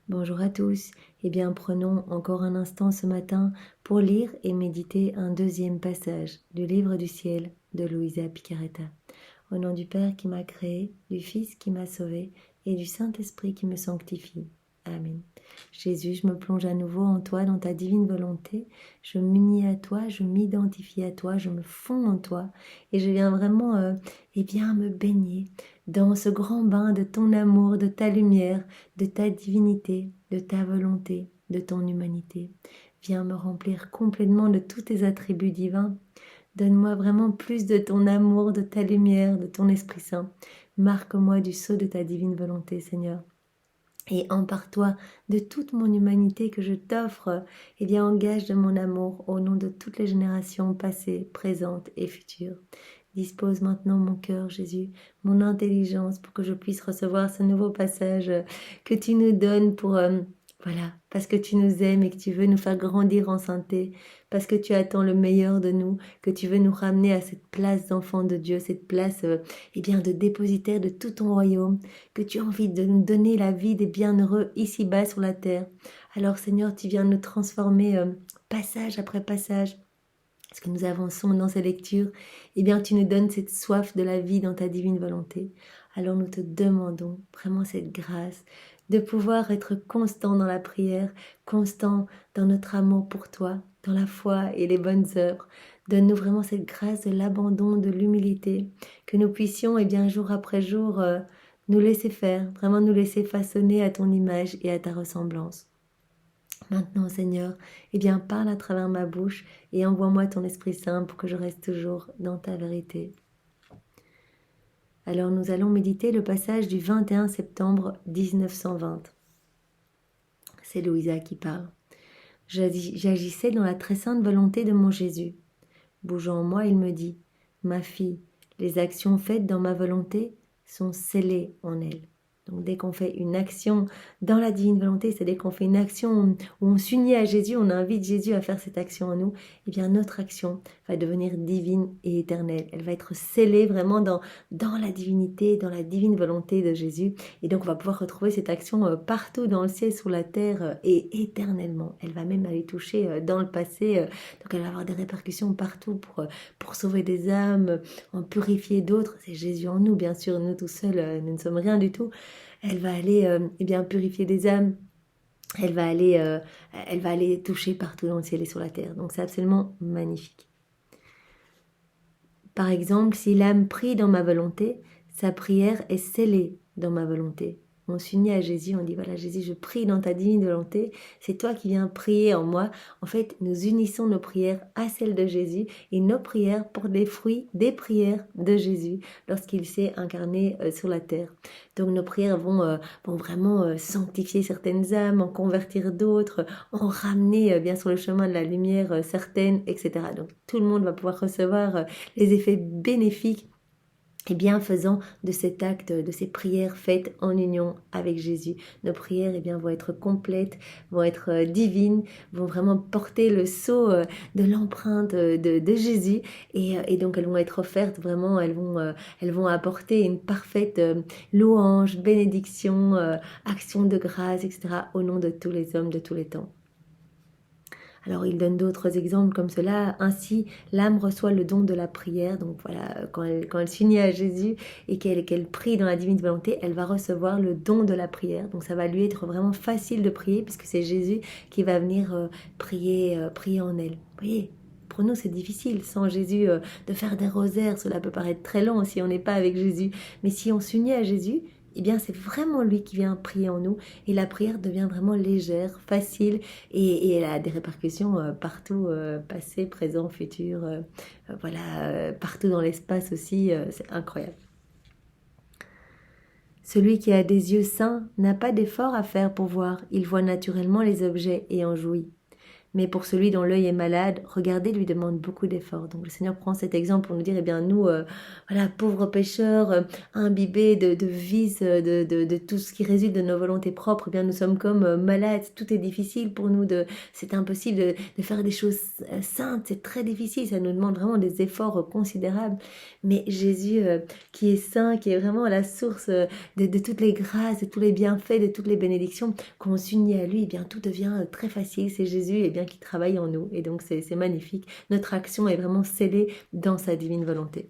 Bonjour à tous. Eh bien, prenons encore un instant ce matin pour lire et méditer un deuxième passage du Livre du ciel de Luisa Picaretta. Au nom du Père qui m'a créé, du Fils qui m'a sauvé et du Saint-Esprit qui me sanctifie. Amen. Jésus, je me plonge à nouveau en toi, dans ta divine volonté. Je m'unis à toi, je m'identifie à toi, je me fonds en toi et je viens vraiment me baigner dans ce grand bain de ton amour, de ta lumière, de ta divinité, de ta volonté, de ton humanité. Viens me remplir complètement de tous tes attributs divins. Donne-moi vraiment plus de ton amour, de ta lumière, de ton Esprit Saint. Marque-moi du sceau de ta divine volonté, Seigneur. Et empare-toi de toute mon humanité que je t'offre, et bien engage de mon amour au nom de toutes les générations passées, présentes et futures. Dispose maintenant mon cœur, Jésus, mon intelligence pour que je puisse recevoir ce nouveau passage que tu nous donnes pour, parce que tu nous aimes et que tu veux nous faire grandir en sainteté, parce que tu attends le meilleur de nous, que tu veux nous ramener à cette place d'enfant de Dieu, cette place, de dépositaire de tout ton royaume, que tu as envie de nous donner la vie des bienheureux ici-bas sur la terre. Alors Seigneur, tu viens nous transformer passage après passage. Parce que nous avançons dans ces lectures, eh bien tu nous donnes cette soif de la vie dans ta divine volonté. Alors nous te demandons vraiment cette grâce de pouvoir être constant dans la prière, constant dans notre amour pour toi, dans la foi et les bonnes œuvres. Donne-nous vraiment cette grâce de l'abandon, de l'humilité, que nous puissions, jour après jour, nous laisser faire, vraiment nous laisser façonner à ton image et à ta ressemblance. Maintenant, Seigneur, parle à travers ma bouche et envoie-moi ton Esprit Saint pour que je reste toujours dans ta vérité. Alors, nous allons méditer le passage du 21 septembre 1920. C'est Louisa qui parle. J'agissais dans la très sainte volonté de mon Jésus. Bougeant en moi, il me dit, « Ma fille, les actions faites dans ma volonté sont scellées en elle. » Donc dès qu'on fait une action dans la divine volonté, c'est dès qu'on fait une action où on s'unit à Jésus, on invite Jésus à faire cette action en nous, eh bien notre action va devenir divine et éternelle. Elle va être scellée vraiment dans la divinité, dans la divine volonté de Jésus. Et donc on va pouvoir retrouver cette action partout dans le ciel, sur la terre et éternellement. Elle va même aller toucher dans le passé, donc elle va avoir des répercussions partout pour sauver des âmes, en purifier d'autres. C'est Jésus en nous, bien sûr, nous tout seuls, nous ne sommes rien du tout. Elle va aller purifier des âmes, elle va aller toucher partout dans le ciel et sur la terre. Donc c'est absolument magnifique. Par exemple, si l'âme prie dans ma volonté, sa prière est scellée dans ma volonté. On s'unit à Jésus, on dit voilà Jésus, je prie dans ta divine volonté, c'est toi qui viens prier en moi. En fait, nous unissons nos prières à celles de Jésus et nos prières portent les fruits des prières de Jésus lorsqu'il s'est incarné sur la terre. Donc nos prières vont vraiment sanctifier certaines âmes, en convertir d'autres, en ramener bien sur le chemin de la lumière certaines, etc. Donc tout le monde va pouvoir recevoir les effets bénéfiques et bienfaisants de cet acte, de ces prières faites en union avec Jésus. Nos prières vont être complètes, vont être divines, vont vraiment porter le sceau de l'empreinte de Jésus et donc elles vont être offertes vraiment, elles vont apporter une parfaite louange, bénédiction, action de grâce, etc. au nom de tous les hommes de tous les temps. Alors il donne d'autres exemples comme cela. Ainsi, l'âme reçoit le don de la prière. Donc voilà, quand elle s'unit à Jésus et qu'elle prie dans la divine volonté, elle va recevoir le don de la prière. Donc ça va lui être vraiment facile de prier puisque c'est Jésus qui va venir prier en elle. Vous voyez, pour nous c'est difficile sans Jésus de faire des rosaires. Cela peut paraître très long si on n'est pas avec Jésus. Mais si on s'unit à Jésus, c'est vraiment lui qui vient prier en nous et la prière devient vraiment légère, facile et elle a des répercussions partout, passé, présent, futur, partout dans l'espace aussi, c'est incroyable. Celui qui a des yeux saints n'a pas d'effort à faire pour voir, il voit naturellement les objets et en jouit. Mais pour celui dont l'œil est malade, regarder lui demande beaucoup d'efforts. Donc le Seigneur prend cet exemple pour nous dire, eh bien nous, voilà, pauvres pécheurs, imbibés de vices, de tout ce qui résulte de nos volontés propres, eh bien nous sommes comme malades, tout est difficile pour nous, c'est impossible de faire des choses saintes, c'est très difficile, ça nous demande vraiment des efforts considérables. Mais Jésus, qui est saint, qui est vraiment la source de toutes les grâces, de tous les bienfaits, de toutes les bénédictions, quand on s'unit à lui, eh bien tout devient très facile. C'est Jésus eh bien, qui travaille en nous, et donc c'est magnifique. Notre action est vraiment scellée dans sa divine volonté.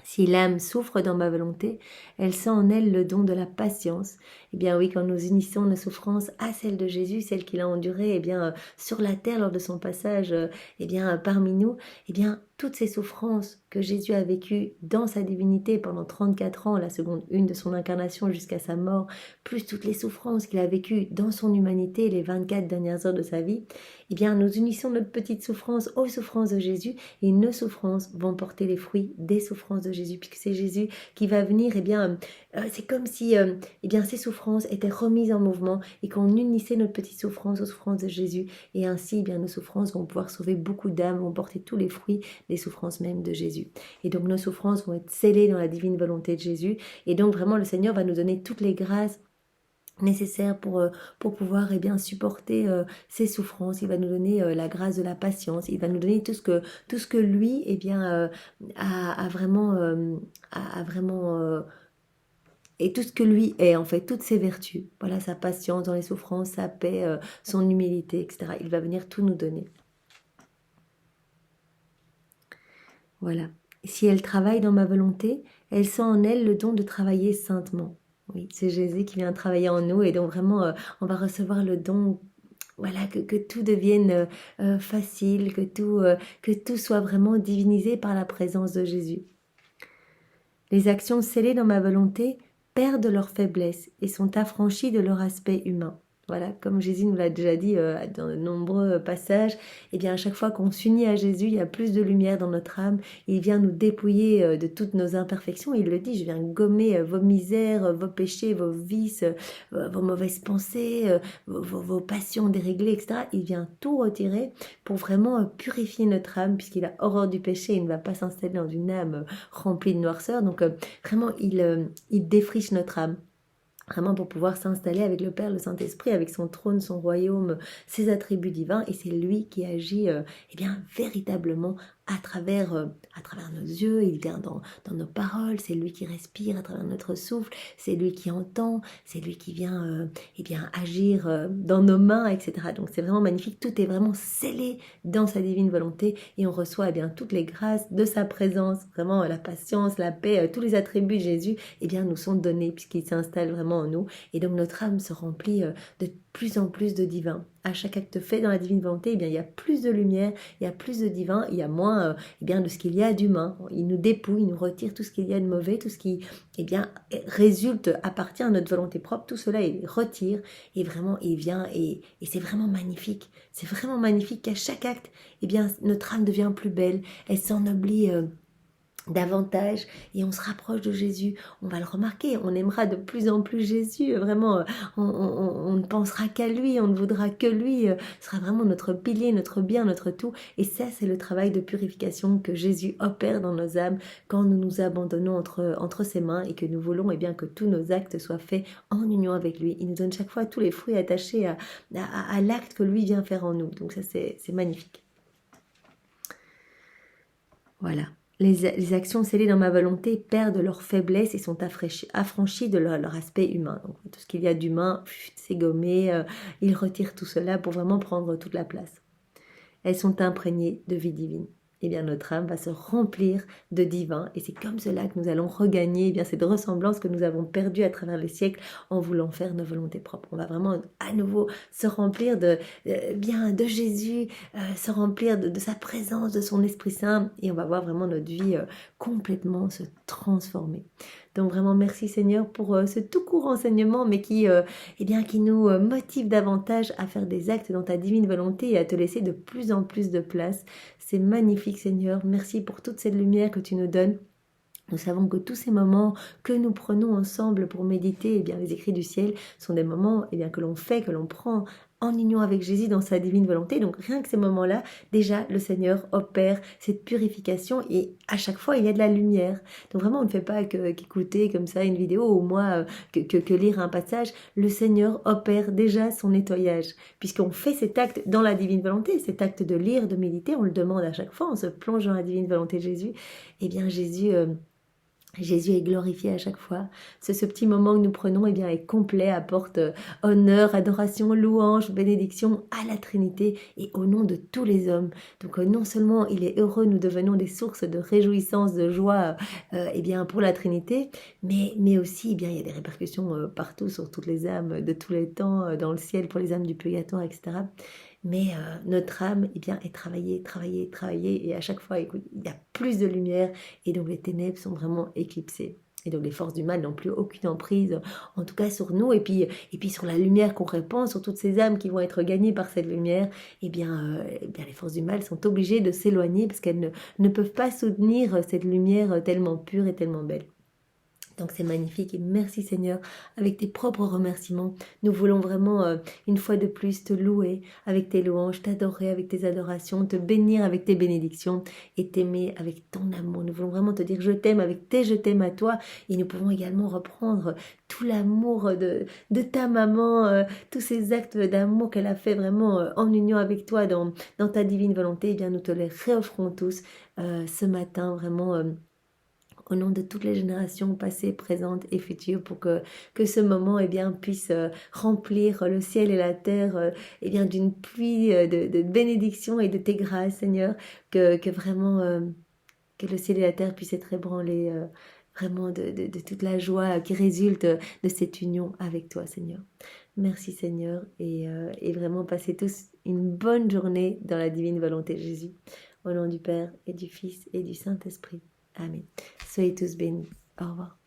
Si l'âme souffre dans ma volonté, elle sent en elle le don de la patience. Eh bien oui, quand nous unissons nos souffrances à celles de Jésus, celles qu'il a endurées eh bien, sur la terre lors de son passage eh bien, parmi nous, eh bien, toutes ces souffrances que Jésus a vécues dans sa divinité pendant 34 ans, la seconde une de son incarnation jusqu'à sa mort, plus toutes les souffrances qu'il a vécues dans son humanité, les 24 dernières heures de sa vie, eh bien, nous unissons notre petite souffrance aux souffrances de Jésus, et nos souffrances vont porter les fruits des souffrances de Jésus, puisque c'est Jésus qui va venir, eh bien, c'est comme si eh bien, ces souffrances étaient remises en mouvement et qu'on unissait notre petite souffrance aux souffrances de Jésus, et ainsi eh bien, nos souffrances vont pouvoir sauver beaucoup d'âmes, vont porter tous les fruits des souffrances même de Jésus. Et donc nos souffrances vont être scellées dans la divine volonté de Jésus, et donc vraiment le Seigneur va nous donner toutes les grâces nécessaires pour pouvoir eh bien, supporter ces souffrances. Il va nous donner la grâce de la patience, il va nous donner tout ce que lui eh bien, a vraiment, et tout ce que lui est en fait, toutes ses vertus, voilà, sa patience dans les souffrances, sa paix, son humilité, etc. Il va venir tout nous donner. Voilà. Si elle travaille dans ma volonté, elle sent en elle le don de travailler saintement. Oui, c'est Jésus qui vient travailler en nous, et donc vraiment, on va recevoir le don, voilà, que tout devienne facile, que tout soit vraiment divinisé par la présence de Jésus. Les actions scellées dans ma volonté perdent leur faiblesse et sont affranchies de leur aspect humain. Voilà, comme Jésus nous l'a déjà dit dans de nombreux passages, eh bien à chaque fois qu'on s'unit à Jésus, il y a plus de lumière dans notre âme. Il vient nous dépouiller de toutes nos imperfections. Il le dit, je viens gommer vos misères, vos péchés, vos vices, vos mauvaises pensées, vos passions déréglées, etc. Il vient tout retirer pour vraiment purifier notre âme, puisqu'il a horreur du péché. Il ne va pas s'installer dans une âme remplie de noirceur. Donc vraiment, il défriche notre âme, vraiment pour pouvoir s'installer avec le Père, le Saint-Esprit, avec son trône, son royaume, ses attributs divins, et c'est lui qui agit eh bien, véritablement à travers nos yeux, il vient dans nos paroles, c'est lui qui respire à travers notre souffle, c'est lui qui entend, c'est lui qui vient eh bien, agir dans nos mains, etc. Donc c'est vraiment magnifique, tout est vraiment scellé dans sa divine volonté, et on reçoit eh bien, toutes les grâces de sa présence, vraiment la patience, la paix, tous les attributs de Jésus eh bien, nous sont donnés puisqu'il s'installe vraiment en nous, et donc notre âme se remplit de plus en plus de divin. À chaque acte fait dans la divine volonté, eh bien, il y a plus de lumière, il y a plus de divin, il y a moins eh bien, de ce qu'il y a d'humain. Il nous dépouille, il nous retire tout ce qu'il y a de mauvais, tout ce qui eh bien, résulte, appartient à notre volonté propre, tout cela il retire, et vraiment il vient, et c'est vraiment magnifique. C'est vraiment magnifique qu'à chaque acte, eh bien, notre âme devient plus belle, elle s'ennoblit davantage, et on se rapproche de Jésus, on va le remarquer, on aimera de plus en plus Jésus, vraiment, on ne pensera qu'à lui, on ne voudra que lui, ce sera vraiment notre pilier, notre bien, notre tout, et ça c'est le travail de purification que Jésus opère dans nos âmes quand nous nous abandonnons entre ses mains, et que nous voulons eh bien, que tous nos actes soient faits en union avec lui. Il nous donne chaque fois tous les fruits attachés à l'acte que lui vient faire en nous, donc ça c'est magnifique. Voilà. Les actions scellées dans ma volonté perdent leur faiblesse et sont affranchies de leur aspect humain. Donc, tout ce qu'il y a d'humain, c'est gommé, il retire tout cela pour vraiment prendre toute la place. Elles sont imprégnées de vie divine. Eh bien, notre âme va se remplir de divin, et c'est comme cela que nous allons regagner eh bien, cette ressemblance que nous avons perdue à travers les siècles en voulant faire nos volontés propres. On va vraiment à nouveau se remplir de Jésus, se remplir de sa présence, de son Esprit Saint, et on va voir vraiment notre vie complètement se transformer. Donc vraiment merci Seigneur pour ce tout court enseignement, mais qui nous motive davantage à faire des actes dans ta divine volonté et à te laisser de plus en plus de place. C'est magnifique Seigneur, merci pour toute cette lumière que tu nous donnes. Nous savons que tous ces moments que nous prenons ensemble pour méditer les écrits du ciel sont des moments que l'on fait, que l'on prend en union avec Jésus dans sa divine volonté. Donc rien que ces moments-là, déjà le Seigneur opère cette purification et à chaque fois il y a de la lumière. Donc vraiment on ne fait pas qu'écouter comme ça une vidéo ou moi que lire un passage. Le Seigneur opère déjà son nettoyage puisqu'on fait cet acte dans la divine volonté, cet acte de lire, de méditer, on le demande à chaque fois, on se plonge dans la divine volonté de Jésus. Eh bien Jésus est glorifié à chaque fois. Ce petit moment que nous prenons eh bien, est complet, apporte honneur, adoration, louange, bénédiction à la Trinité et au nom de tous les hommes. Donc non seulement il est heureux, nous devenons des sources de réjouissance, de joie eh bien, pour la Trinité, mais aussi eh bien, il y a des répercussions partout sur toutes les âmes de tous les temps, dans le ciel, pour les âmes du purgatoire, etc. Mais notre âme eh bien, est travaillée, travaillée, travaillée et à chaque fois écoute, il y a plus de lumière et donc les ténèbres sont vraiment éclipsées. Et donc les forces du mal n'ont plus aucune emprise, en tout cas sur nous, et puis sur la lumière qu'on répand, sur toutes ces âmes qui vont être gagnées par cette lumière, eh bien les forces du mal sont obligées de s'éloigner parce qu'elles ne peuvent pas soutenir cette lumière tellement pure et tellement belle. Donc c'est magnifique et merci Seigneur, avec tes propres remerciements, nous voulons vraiment une fois de plus te louer avec tes louanges, t'adorer avec tes adorations, te bénir avec tes bénédictions et t'aimer avec ton amour. Nous voulons vraiment te dire je t'aime avec tes je t'aime à toi et nous pouvons également reprendre tout l'amour de ta maman, tous ces actes d'amour qu'elle a fait vraiment en union avec toi dans ta divine volonté. Eh bien nous te les réoffrons tous ce matin vraiment. Au nom de toutes les générations passées, présentes et futures, pour que ce moment eh bien, puisse remplir le ciel et la terre eh bien, d'une pluie de bénédictions et de tes grâces, Seigneur, que vraiment que le ciel et la terre puissent être ébranlés vraiment de toute la joie qui résulte de cette union avec toi, Seigneur. Merci, Seigneur, et vraiment passez tous une bonne journée dans la divine volonté de Jésus. Au nom du Père et du Fils et du Saint-Esprit. Amen. Soyez tous bénis. Au revoir.